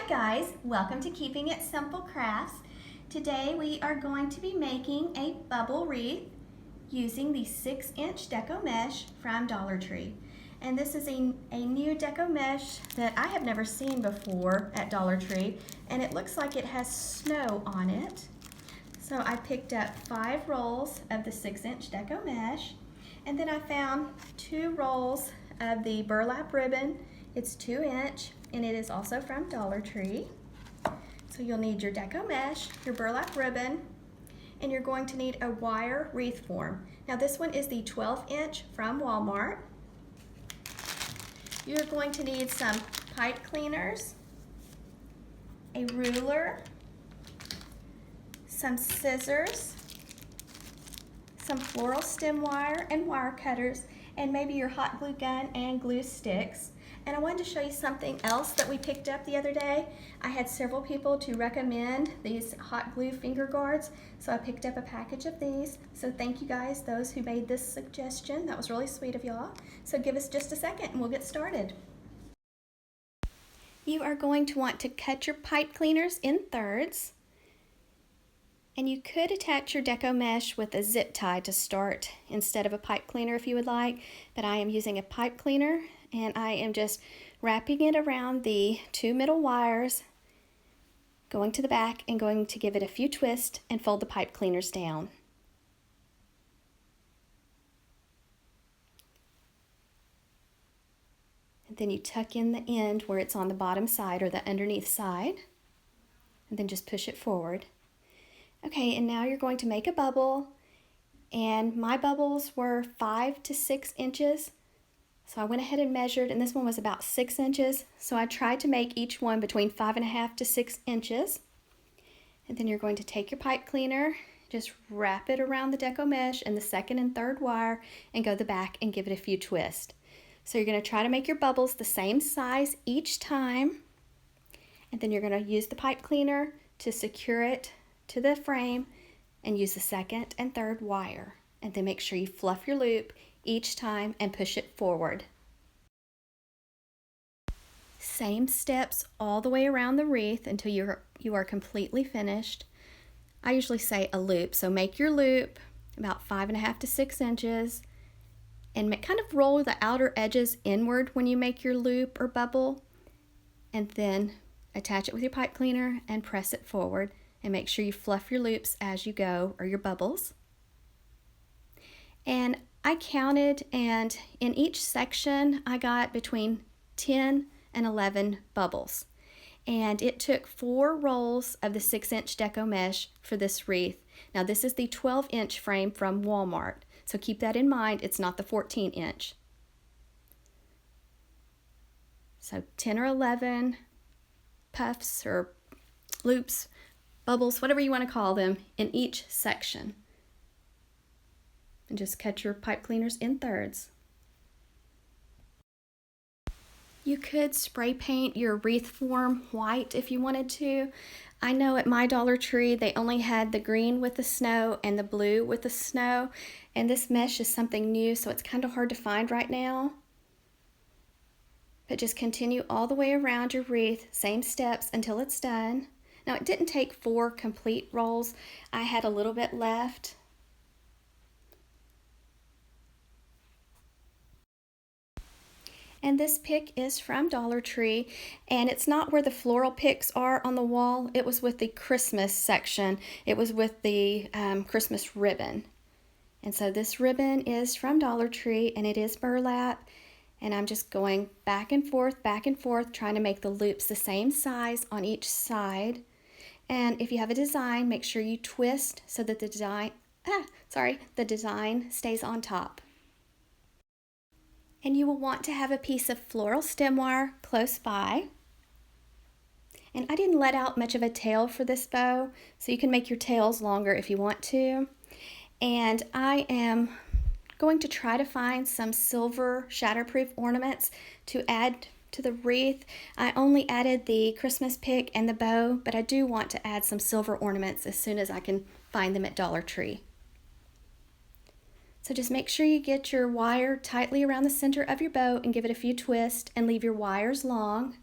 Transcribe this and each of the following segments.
Hi guys, welcome to Keeping It Simple Crafts. Today we are going to be making a bubble wreath using the 6-inch deco mesh from Dollar Tree. And this is a new deco mesh that I have never seen before at Dollar Tree, and it looks like it has snow on it. So I picked up 5 rolls of the 6-inch deco mesh, and then I found 2 rolls of the burlap ribbon. It's 2-inch, and it is also from Dollar Tree. So you'll need your deco mesh, your burlap ribbon, and you're going to need a wire wreath form. Now this one is the 12-inch from Walmart. You're going to need some pipe cleaners, a ruler, some scissors, some floral stem wire and wire cutters, and maybe your hot glue gun and glue sticks. And I wanted to show you something else that we picked up the other day. I had several people to recommend these hot glue finger guards, so I picked up a package of these. So thank you guys, those who made this suggestion. That was really sweet of y'all. So give us just a second and we'll get started. You are going to want to cut your pipe cleaners in thirds. And you could attach your deco mesh with a zip tie to start instead of a pipe cleaner if you would like, but I am using a pipe cleaner and I am just wrapping it around the 2 middle wires, going to the back and going to give it a few twists and fold the pipe cleaners down. And then you tuck in the end where it's on the bottom side or the underneath side, and then just push it forward. Okay, and now you're going to make a bubble, and my bubbles were 5 to 6 inches. So I went ahead and measured, and this one was about 6 inches. So I tried to make each one between 5.5 to 6 inches. And then you're going to take your pipe cleaner, just wrap it around the deco mesh and the 2nd and 3rd wire, and go to the back and give it a few twists. So you're going to try to make your bubbles the same size each time. And then you're going to use the pipe cleaner to secure it to the frame and use the 2nd and 3rd wire. And then make sure you fluff your loop each time and push it forward. Same steps all the way around the wreath until you are completely finished. I usually say a loop, so make your loop about 5.5 to 6 inches and kind of roll the outer edges inward when you make your loop or bubble, and then attach it with your pipe cleaner and press it forward, and make sure you fluff your loops as you go, or your bubbles. And I counted, and in each section I got between 10 and 11 bubbles. And it took 4 rolls of the 6-inch deco mesh for this wreath. Now this is the 12-inch frame from Walmart, so keep that in mind, it's not the 14-inch. So 10 or 11 puffs or loops, bubbles, whatever you want to call them, in each section. And just cut your pipe cleaners in thirds. You could spray paint your wreath form white if you wanted to. I know at my Dollar Tree they only had the green with the snow and the blue with the snow, and this mesh is something new, so it's kind of hard to find right now. But just continue all the way around your wreath, same steps until it's done. Now it didn't take 4 complete rolls. I had a little bit left. And this pick is from Dollar Tree, and it's not where the floral picks are on the wall. It was with the Christmas section. It was with the Christmas ribbon. And so this ribbon is from Dollar Tree, and it is burlap. And I'm just going back and forth, trying to make the loops the same size on each side. And if you have a design, make sure you twist so that the design stays on top. And you will want to have a piece of floral stem wire close by. And I didn't let out much of a tail for this bow, so you can make your tails longer if you want to. And I am going to try to find some silver shatterproof ornaments to add to the wreath. I only added the Christmas pick and the bow, but I do want to add some silver ornaments as soon as I can find them at Dollar Tree. So just make sure you get your wire tightly around the center of your bow and give it a few twists and leave your wires long.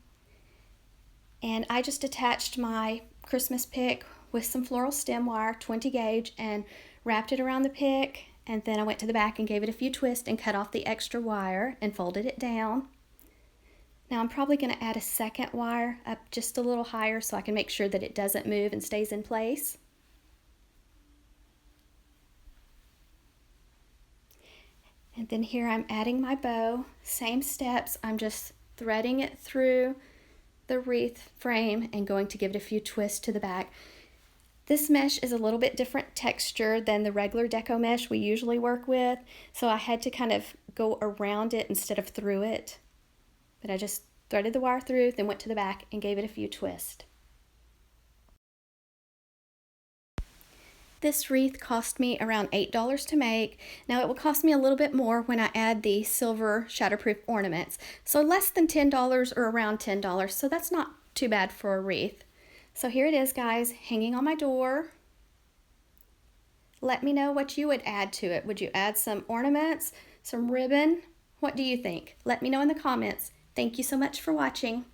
And I just attached my Christmas pick with some floral stem wire, 20 gauge, and wrapped it around the pick. And then I went to the back and gave it a few twists and cut off the extra wire and folded it down. Now I'm probably going to add a second wire up just a little higher so I can make sure that it doesn't move and stays in place. And then here I'm adding my bow. Same steps, I'm just threading it through the wreath frame and going to give it a few twists to the back. This mesh is a little bit different texture than the regular deco mesh we usually work with, so I had to kind of go around it instead of through it. But I just threaded the wire through, then went to the back and gave it a few twists. This wreath cost me around $8 to make. Now it will cost me a little bit more when I add the silver shatterproof ornaments. So less than $10 or around $10, so that's not too bad for a wreath. So here it is, guys, hanging on my door. Let me know what you would add to it. Would you add some ornaments, some ribbon? What do you think? Let me know in the comments. Thank you so much for watching.